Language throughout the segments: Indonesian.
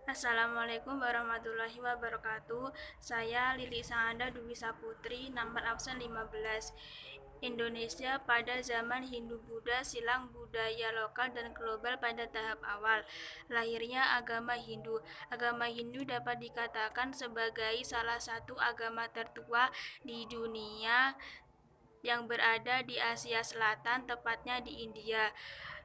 Assalamualaikum warahmatullahi wabarakatuh. Saya Lili Sanganda Dwi Saputri, nomor absen 15. Indonesia pada zaman Hindu-Buddha silang budaya lokal dan global pada tahap awal. Lahirnya agama Hindu. Agama Hindu dapat dikatakan sebagai salah satu agama tertua di dunia yang berada di Asia Selatan, tepatnya di India.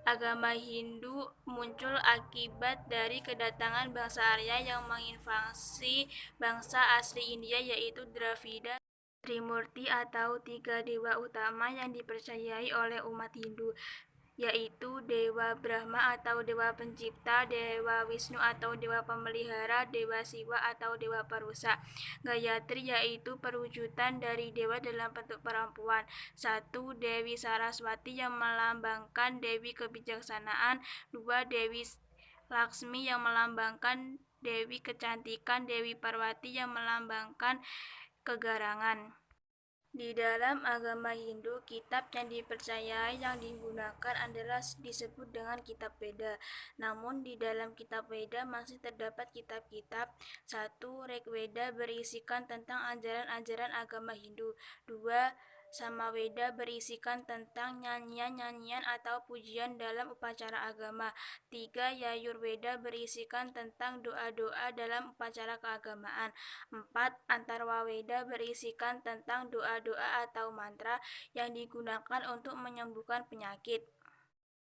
Agama Hindu muncul akibat dari kedatangan bangsa Arya yang menginvasi bangsa asli India yaitu Dravida Trimurti atau tiga dewa utama yang dipercayai oleh umat Hindu, yaitu Dewa Brahma atau Dewa Pencipta, Dewa Wisnu atau Dewa Pemelihara, Dewa Siwa atau Dewa Parusa. Gayatri yaitu perwujudan dari dewa dalam bentuk perempuan. Satu, Dewi Saraswati yang melambangkan Dewi Kebijaksanaan. Dua, Dewi Laksmi yang melambangkan Dewi Kecantikan. Dewi Parwati yang melambangkan kegarangan. Di dalam agama Hindu, kitab yang dipercayai yang digunakan adalah disebut dengan kitab Veda. Namun di dalam kitab Veda masih terdapat kitab-kitab. Satu, Rig Veda berisikan tentang ajaran-ajaran agama Hindu. Dua, Samaveda berisikan tentang nyanyian-nyanyian atau pujian dalam upacara agama. Tiga, Yajurveda berisikan tentang doa-doa dalam upacara keagamaan. 4. Antarwaweda berisikan tentang doa-doa atau mantra yang digunakan untuk menyembuhkan penyakit.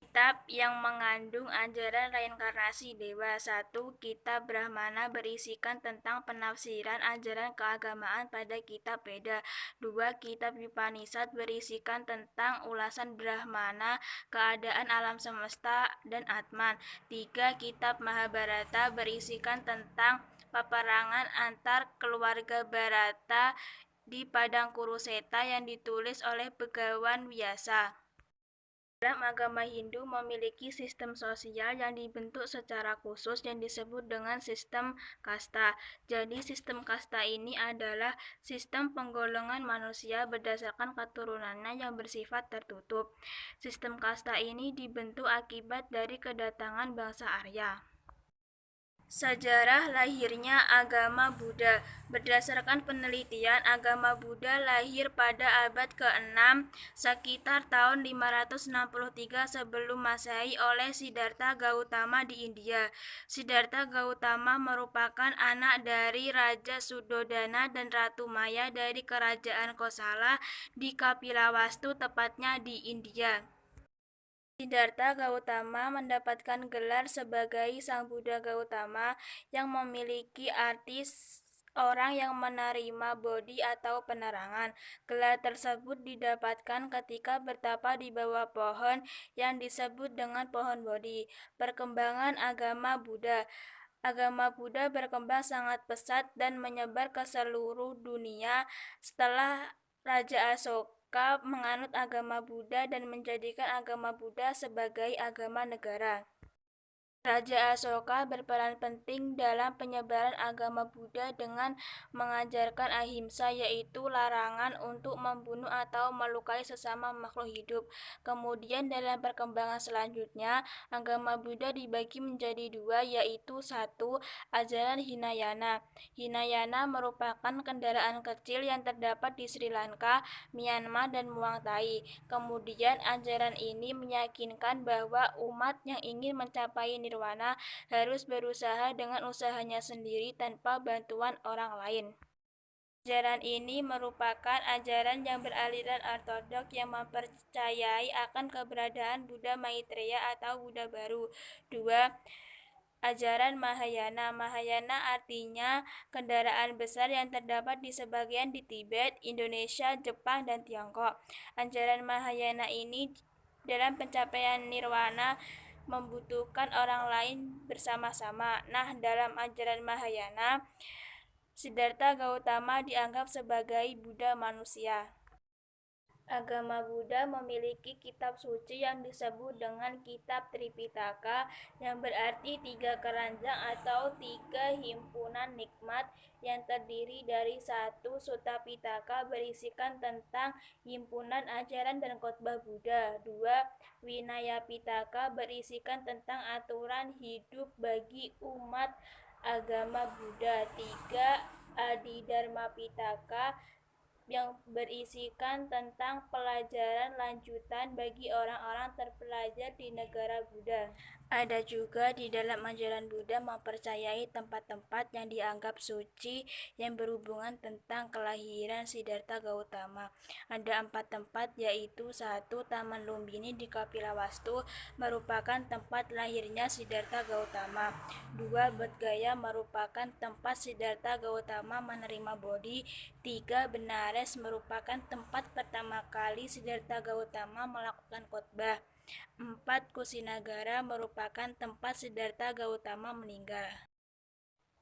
Kitab yang mengandung ajaran reinkarnasi dewa. Satu, Kitab Brahmana berisikan tentang penafsiran ajaran keagamaan pada kitab Veda. Dua, Kitab Upanishad berisikan tentang ulasan Brahmana, keadaan alam semesta, dan Atman. Tiga, Kitab Mahabharata berisikan tentang peperangan antar keluarga Bharata di padang Kuruseta yang ditulis oleh Begawan Vyasa. Dalam agama Hindu memiliki sistem sosial yang dibentuk secara khusus yang disebut dengan sistem kasta. Jadi sistem kasta ini adalah sistem penggolongan manusia berdasarkan keturunannya yang bersifat tertutup. Sistem kasta ini dibentuk akibat dari kedatangan bangsa Arya. Sejarah lahirnya agama Buddha. Berdasarkan penelitian, agama Buddha lahir pada abad ke-6 sekitar tahun 563 sebelum Masehi oleh Siddhartha Gautama di India. Siddhartha Gautama merupakan anak dari Raja Suddhodana dan Ratu Maya dari Kerajaan Kosala di Kapilawastu, tepatnya di India. Siddhartha Gautama mendapatkan gelar sebagai Sang Buddha Gautama yang memiliki arti orang yang menerima bodhi atau penerangan. Gelar tersebut didapatkan ketika bertapa di bawah pohon yang disebut dengan pohon bodhi. Perkembangan agama Buddha. Agama Buddha berkembang sangat pesat dan menyebar ke seluruh dunia setelah Raja Asoka menganut agama Buddha dan menjadikan agama Buddha sebagai agama negara. Raja Asoka berperan penting dalam penyebaran agama Buddha dengan mengajarkan ahimsa, yaitu larangan untuk membunuh atau melukai sesama makhluk hidup. Kemudian dalam perkembangan selanjutnya, agama Buddha dibagi menjadi dua, yaitu satu, ajaran Hinayana. Hinayana merupakan kendaraan kecil yang terdapat di Sri Lanka, Myanmar, dan Muang Thai. Kemudian ajaran ini meyakinkan bahwa umat yang ingin mencapai nirwana harus berusaha dengan usahanya sendiri tanpa bantuan orang lain. Ajaran ini merupakan ajaran yang beraliran ortodok yang mempercayai akan keberadaan Buddha Maitreya atau Buddha baru. Dua, ajaran Mahayana. Mahayana artinya kendaraan besar yang terdapat di sebagian di Tibet, Indonesia, Jepang, dan Tiongkok. Ajaran Mahayana ini dalam pencapaian nirwana membutuhkan orang lain bersama-sama. Nah, dalam ajaran Mahayana, Siddhartha Gautama dianggap sebagai Buddha manusia. Agama Buddha memiliki kitab suci yang disebut dengan Kitab Tripitaka, yang berarti tiga keranjang atau tiga himpunan nikmat yang terdiri dari satu Sutta Pitaka berisikan tentang himpunan ajaran dan khotbah Buddha, dua Vinaya Pitaka berisikan tentang aturan hidup bagi umat agama Buddha, tiga Adidharma Pitaka yang berisikan tentang pelajaran lanjutan bagi orang-orang terpelajar di negara Buddha. Ada juga di dalam ajaran Buddha mempercayai tempat-tempat yang dianggap suci yang berhubungan tentang kelahiran Siddhartha Gautama. Ada 4 tempat, yaitu 1. Taman Lumbini di Kapilavastu merupakan tempat lahirnya Siddhartha Gautama. 2. Bodh Gaya merupakan tempat Siddhartha Gautama menerima Bodhi. 3. Benares merupakan tempat pertama kali Siddhartha Gautama melakukan khotbah. 4. Kusinagara merupakan tempat Siddhartha Gautama meninggal.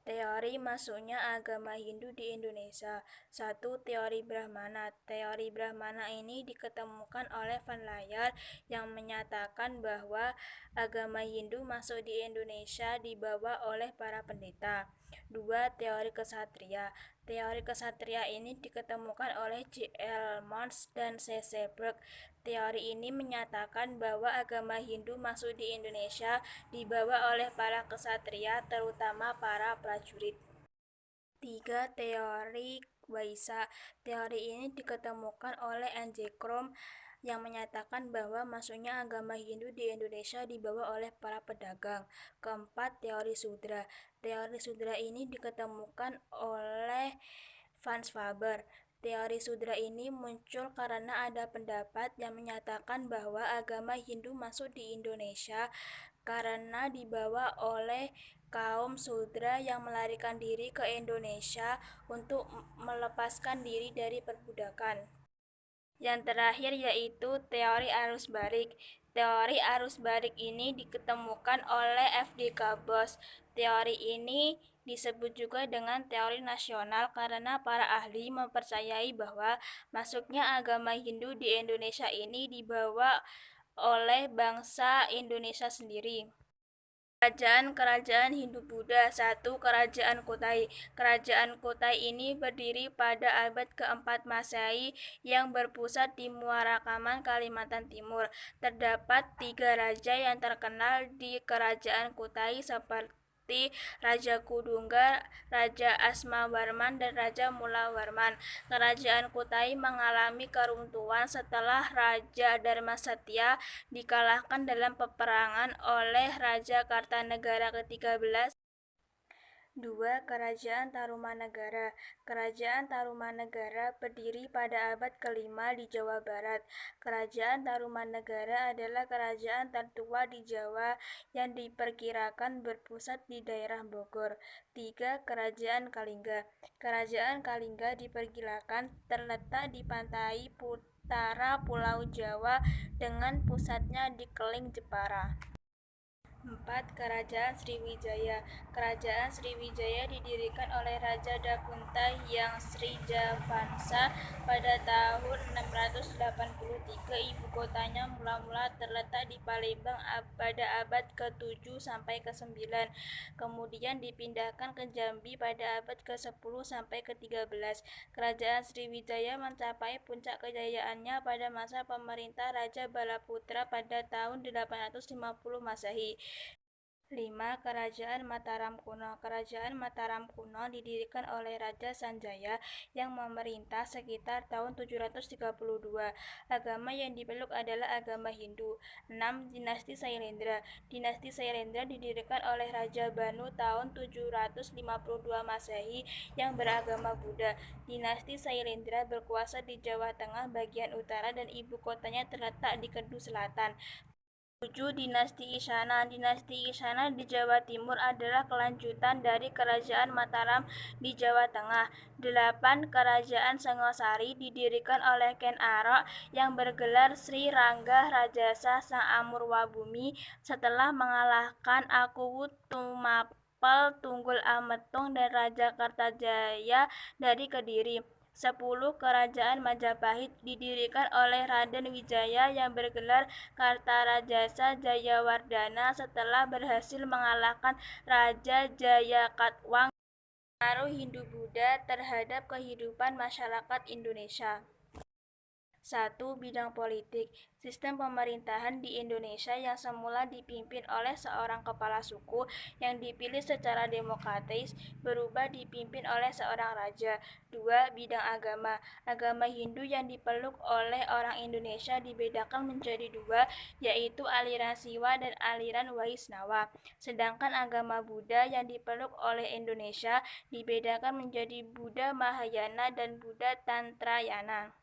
Teori masuknya agama Hindu di Indonesia. 1. Teori Brahmana. Teori Brahmana ini diketemukan oleh Van Laer yang menyatakan bahwa agama Hindu masuk di Indonesia dibawa oleh para pendeta. 2. Teori Kesatria. Teori kesatria ini diketemukan oleh J. L. Mons dan C. C. Burke. Teori ini menyatakan bahwa agama Hindu masuk di Indonesia dibawa oleh para kesatria, terutama para prajurit. 3. Teori Waisa. Teori ini diketemukan oleh N. J. Krom yang menyatakan bahwa masuknya agama Hindu di Indonesia dibawa oleh para pedagang. 4. Teori Sudra. Teori Sudra ini diketemukan oleh Franz Faber. Teori Sudra ini muncul karena ada pendapat yang menyatakan bahwa agama Hindu masuk di Indonesia karena dibawa oleh kaum Sudra yang melarikan diri ke Indonesia untuk melepaskan diri dari perbudakan. Yang terakhir yaitu teori arus balik. Teori arus balik ini diketemukan oleh F.D.K. Bos. Teori ini disebut juga dengan teori nasional karena para ahli mempercayai bahwa masuknya agama Hindu di Indonesia ini dibawa oleh bangsa Indonesia sendiri. Kerajaan-kerajaan Hindu-Buddha. 1. Kerajaan Kutai. Kerajaan Kutai ini berdiri pada abad ke-4 Masehi yang berpusat di Muarakaman, Kalimantan Timur. Terdapat 3 raja yang terkenal di Kerajaan Kutai seperti Raja Kudungga, Raja Asmawarman, dan Raja Mulawarman. Kerajaan Kutai mengalami keruntuhan setelah Raja Dharmasatya dikalahkan dalam peperangan oleh Raja Kartanegara ke-13. 2. Kerajaan Tarumanegara. Kerajaan Tarumanegara berdiri pada abad ke-5 di Jawa Barat. Kerajaan Tarumanegara adalah kerajaan tertua di Jawa yang diperkirakan berpusat di daerah Bogor. 3. Kerajaan Kalingga. Kerajaan Kalingga diperkirakan terletak di pantai utara Pulau Jawa dengan pusatnya di Keling, Jepara. 4. Kerajaan Sriwijaya. Kerajaan Sriwijaya didirikan oleh Raja Dakunta yang Srijavansa pada tahun 683. Ibu kotanya mula-mula terletak di Palembang pada abad ke-7 sampai ke-9. Kemudian dipindahkan ke Jambi pada abad ke-10 sampai ke-13. Kerajaan Sriwijaya mencapai puncak kejayaannya pada masa pemerintah Raja Balaputra pada tahun 850 Masehi. 5. Kerajaan Mataram Kuno. Kerajaan Mataram kuno didirikan oleh Raja Sanjaya yang memerintah sekitar tahun 732. Agama yang dipeluk adalah agama Hindu. 6. Dinasti Sailendra. Dinasti Sailendra didirikan oleh Raja Banu tahun 752 Masehi yang beragama Buddha. Dinasti Sailendra berkuasa di Jawa Tengah bagian utara dan ibu kotanya terletak di Kedu Selatan. 7. Dinasti Isana. Dinasti Isana di Jawa Timur adalah kelanjutan dari Kerajaan Mataram di Jawa Tengah. 8. Kerajaan Sengosari didirikan oleh Ken Arok yang bergelar Sri Rangga Rajasa Sang Amurwabumi setelah mengalahkan Akuwutumapel Tunggul Ametung dan Raja Kartajaya dari Kediri. 10. Kerajaan Majapahit didirikan oleh Raden Wijaya yang bergelar Kartarajasa Jayawardhana setelah berhasil mengalahkan Raja Jayakatwang. Pengaruh Hindu-Buddha terhadap kehidupan masyarakat Indonesia. 1. Bidang politik. Sistem pemerintahan di Indonesia yang semula dipimpin oleh seorang kepala suku yang dipilih secara demokratis berubah dipimpin oleh seorang raja. 2. Bidang agama. Agama Hindu yang dipeluk oleh orang Indonesia dibedakan menjadi dua, yaitu aliran Siwa dan aliran Waisnawa. Sedangkan agama Buddha yang dipeluk oleh Indonesia dibedakan menjadi Buddha Mahayana dan Buddha Tantrayana.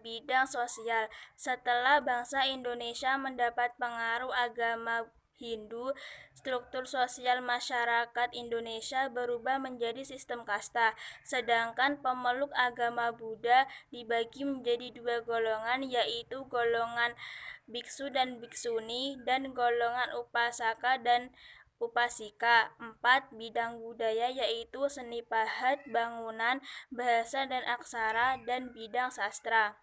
Bidang sosial. Setelah bangsa Indonesia mendapat pengaruh agama Hindu, struktur sosial masyarakat Indonesia berubah menjadi sistem kasta, sedangkan pemeluk agama Buddha dibagi menjadi dua golongan, yaitu golongan biksu dan biksuni dan golongan upasaka dan upasika. 4. Bidang budaya yaitu seni pahat, bangunan, bahasa dan aksara, dan bidang sastra.